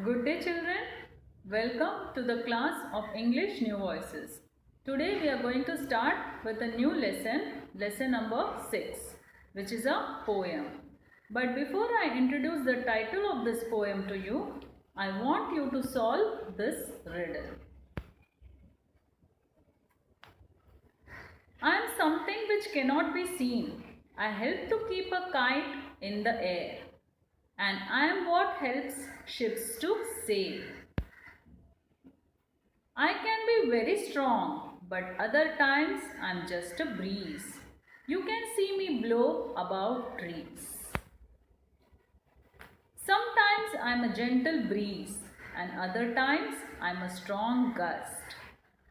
Good day children. Welcome to the class of English New Voices. Today we are going to start with a new lesson number 6, which is a poem. But before I introduce the title of this poem to you, I want you to solve this riddle. I am something which cannot be seen. I help to keep a kite in the air. And I am what helps ships to sail. I can be very strong, but other times I am just a breeze. You can see me blow about trees. Sometimes I am a gentle breeze, and other times I am a strong gust.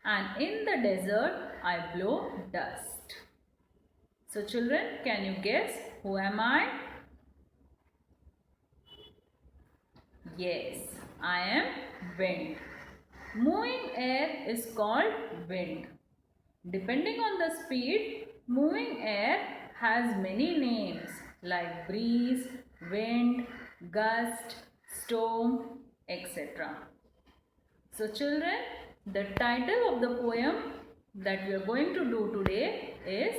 And in the desert I blow dust. So children, can you guess who am I? Yes, I am wind. Moving air is called wind. Depending on the speed, moving air has many names like breeze, wind, gust, storm, etc. So children, the title of the poem that we are going to do today is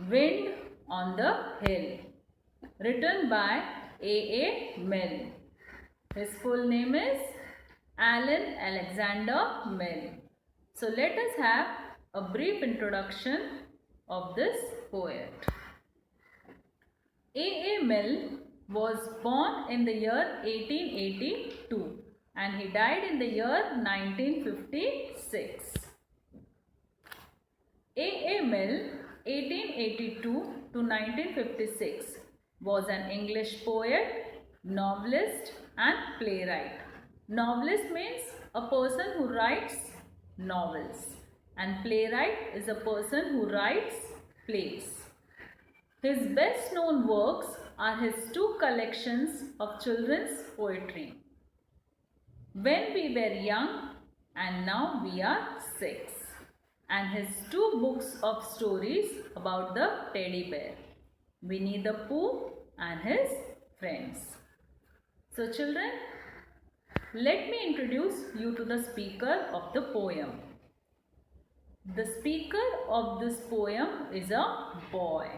Wind on the Hill, written by A. Mill. His full name is Alan Alexander Mill. So let us have a brief introduction of this poet. A. Mill was born in the year 1882 and he died in the year 1956. A. Mill, 1882 to 1956, was an English poet, novelist and playwright. Novelist means a person who writes novels and playwright is a person who writes plays. His best known works are his two collections of children's poetry, When We Were Young and Now We Are 6, and his two books of stories about the teddy bear, Winnie the Pooh and his friends. So children, let me introduce you to the speaker of the poem. The speaker of this poem is a boy.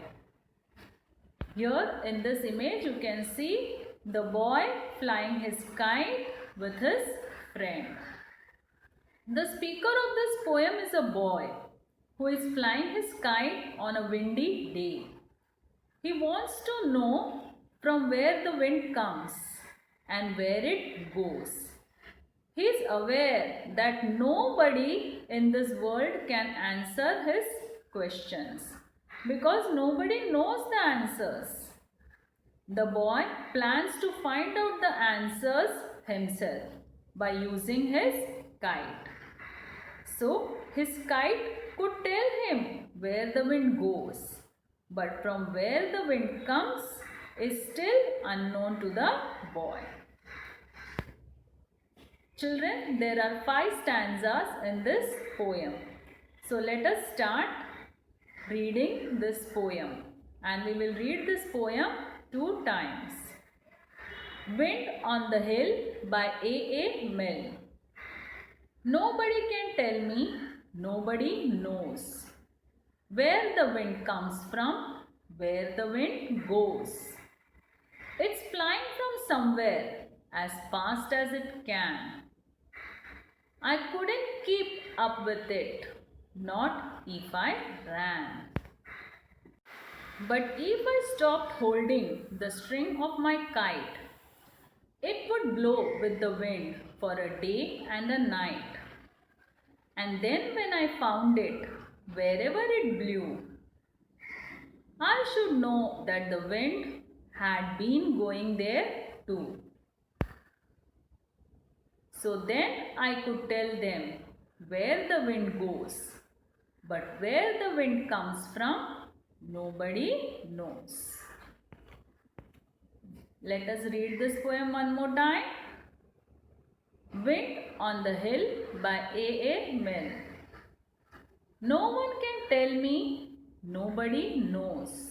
Here in this image you can see the boy flying his kite with his friend. The speaker of this poem is a boy who is flying his kite on a windy day. He wants to know from where the wind comes and where it goes. He is aware that nobody in this world can answer his questions because nobody knows the answers. The boy plans to find out the answers himself by using his kite. So his kite could tell him where the wind goes, but from where the wind comes is still unknown to the boy. Children, there are 5 stanzas in this poem. So let us start reading this poem, and we will read this poem 2 times. Wind on the Hill by A. Mill. Nobody can tell me, nobody knows where the wind comes from, where the wind goes. It's flying from somewhere as fast as it can. I couldn't keep up with it, not if I ran. But if I stopped holding the string of my kite, it would blow with the wind for a day and a night. And then when I found it, wherever it blew, I should know that the wind had been going there too. So then I could tell them where the wind goes, but where the wind comes from, nobody knows. Let us read this poem one more time. Wind on the Hill by A. Mill. No one can tell me, nobody knows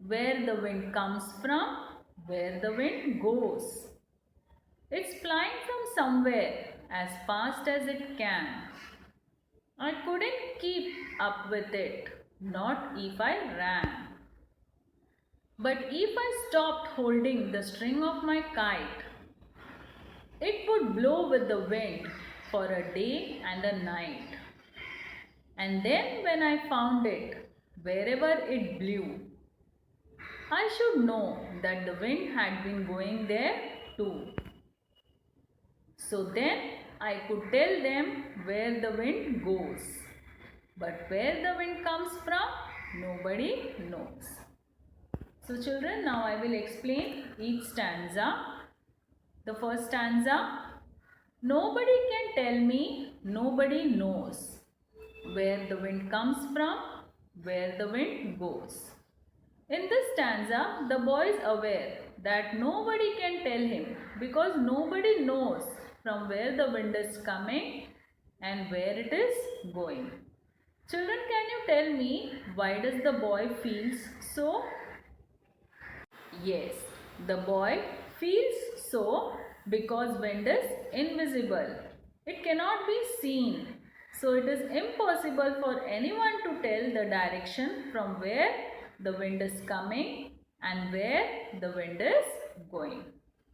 where the wind comes from, where the wind goes. It's flying from somewhere as fast as it can. I couldn't keep up with it, not if I ran. But if I stopped holding the string of my kite, it would blow with the wind for a day and a night. And then when I found it, wherever it blew, I should know that the wind had been going there too. So then I could tell them where the wind goes. But where the wind comes from, nobody knows. So children, now I will explain each stanza. The first stanza, nobody can tell me, nobody knows where the wind comes from, where the wind goes. In this stanza, the boy is aware that nobody can tell him because nobody knows from where the wind is coming and where it is going. Children, can you tell me why does the boy feels so? Yes, the boy feels so because wind is invisible. It cannot be seen. So it is impossible for anyone to tell the direction from where the wind is coming and where the wind is going.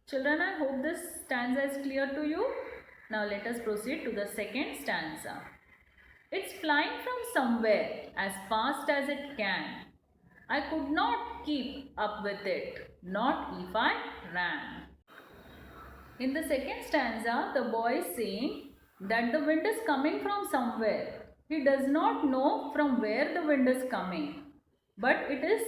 Children, I hope this stanza is clear to you. Now let us proceed to the second stanza. It's flying from somewhere as fast as it can. I could not keep up with it, not if I ran. In the second stanza, the boy is saying that the wind is coming from somewhere. He does not know from where the wind is coming, but it is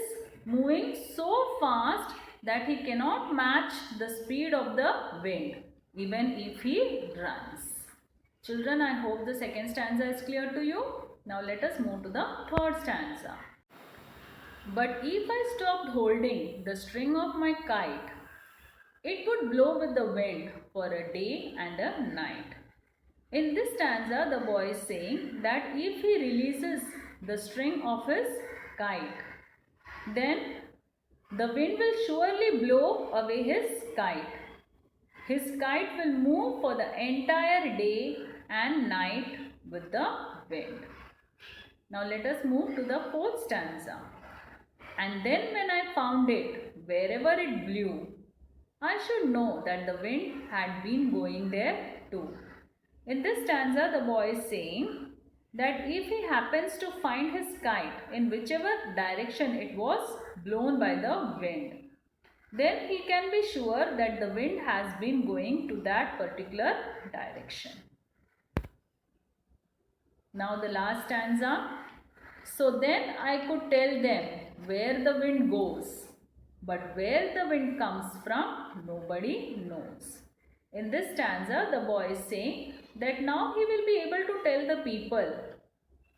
moving so fast that he cannot match the speed of the wind, even if he runs. Children, I hope the second stanza is clear to you. Now let us move to the third stanza. But if I stopped holding the string of my kite, it would blow with the wind for a day and a night. In this stanza, the boy is saying that if he releases the string of his kite, then the wind will surely blow away his kite. His kite will move for the entire day and night with the wind. Now let us move to the fourth stanza. And then when I found it, wherever it blew, I should know that the wind had been going there too. In this stanza, the boy is saying that if he happens to find his kite in whichever direction it was blown by the wind, then he can be sure that the wind has been going to that particular direction. Now the last stanza. So then I could tell them where the wind goes, but where the wind comes from, nobody knows. In this stanza, the boy is saying that now he will be able to tell the people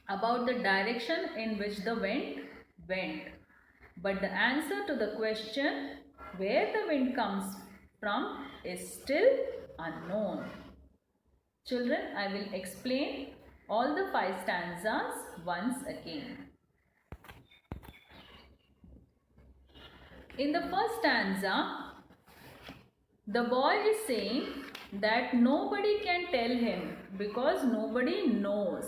about the direction in which the wind went. But the answer to the question where the wind comes from is still unknown. Children, I will explain all the 5 stanzas once again. In the first stanza, the boy is saying that nobody can tell him because nobody knows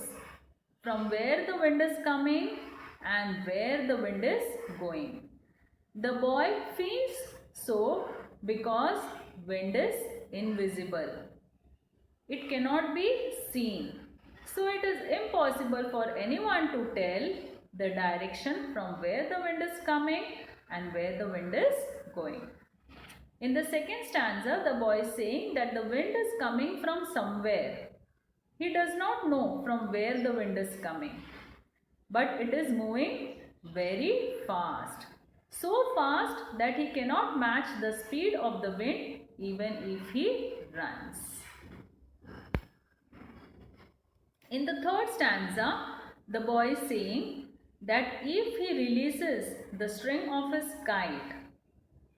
from where the wind is coming and where the wind is going. The boy feels so because wind is invisible. It cannot be seen. So it is impossible for anyone to tell the direction from where the wind is coming and where the wind is going. In the second stanza, the boy is saying that the wind is coming from somewhere. He does not know from where the wind is coming, but it is moving very fast. So fast that he cannot match the speed of the wind even if he runs. In the third stanza, the boy is saying that if he releases the string of his kite,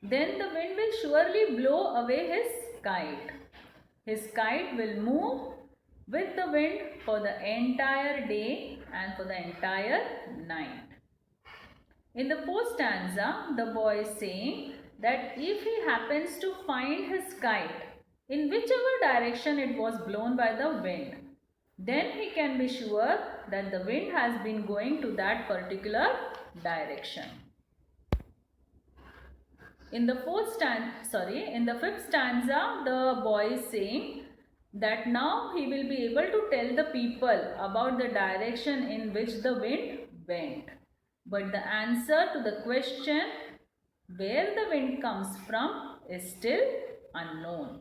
then the wind will surely blow away his kite. His kite will move with the wind for the entire day and for the entire night. In the fourth stanza, the boy is saying that if he happens to find his kite in whichever direction it was blown by the wind. Then he can be sure that the wind has been going to that particular direction. In the fifth stanza, the boy is saying that now he will be able to tell the people about the direction in which the wind went. But the answer to the question where the wind comes from is still unknown.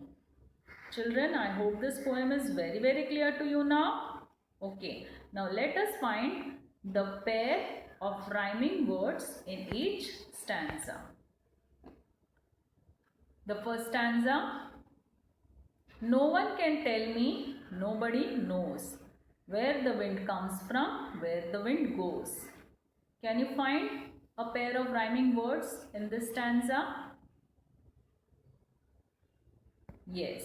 Children, I hope this poem is very, very clear to you now. Okay, now let us find the pair of rhyming words in each stanza. The first stanza, no one can tell me, nobody knows where the wind comes from, where the wind goes. Can you find a pair of rhyming words in this stanza? Yes.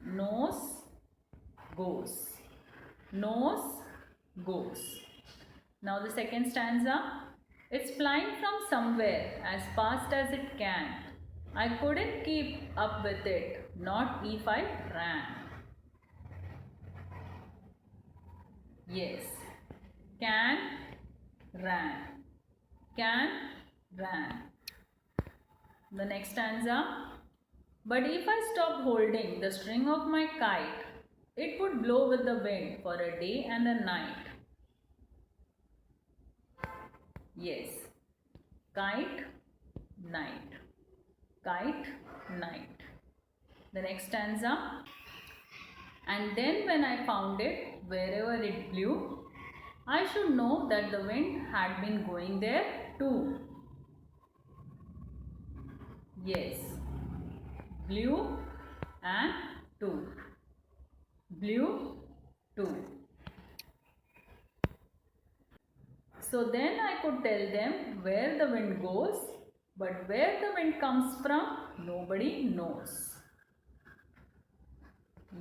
Nose, goes. Nose, goes. Now the second stanza. It's flying from somewhere as fast as it can. I couldn't keep up with it, not if I ran. Yes. Can, ran. Can, ran. The next stanza. But if I stopped holding the string of my kite, it would blow with the wind for a day and a night. Yes. Kite, night. Kite, night. The next stanza. And then when I found it, wherever it blew, I should know that the wind had been going there too. Yes. Blew and two. Blew, two. So then I could tell them where the wind goes, but where the wind comes from, nobody knows.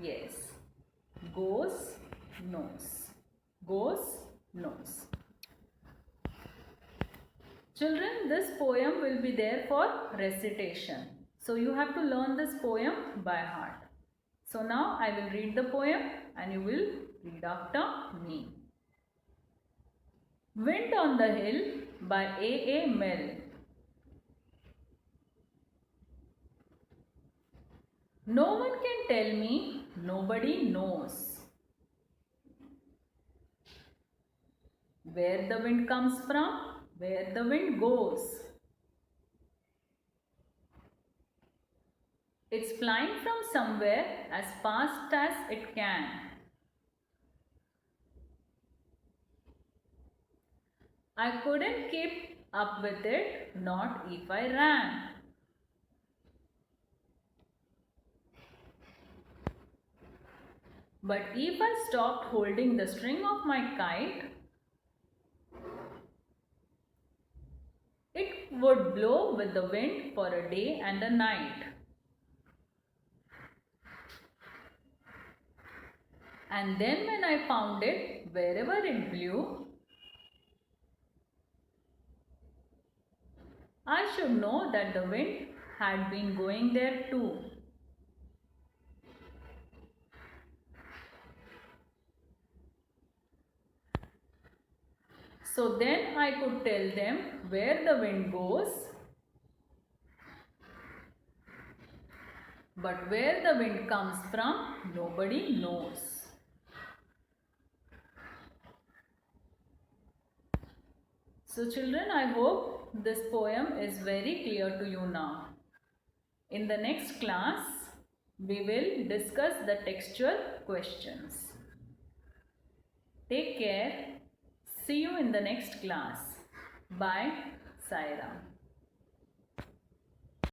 Yes. Goes, knows. Goes, knows. Children, this poem will be there for recitation. So you have to learn this poem by heart. So now I will read the poem and you will read after me. Wind on the Hill by A. A. Milne. No one can tell me, nobody knows where the wind comes from, where the wind goes. It's flying from somewhere as fast as it can. I couldn't keep up with it, not if I ran. But if I stopped holding the string of my kite, it would blow with the wind for a day and a night. And then when I found it, wherever it blew, I should know that the wind had been going there too. So then I could tell them where the wind goes, but where the wind comes from, nobody knows. So children, I hope this poem is very clear to you now. In the next class, we will discuss the textual questions. Take care. See you in the next class. Bye. Sai Ram.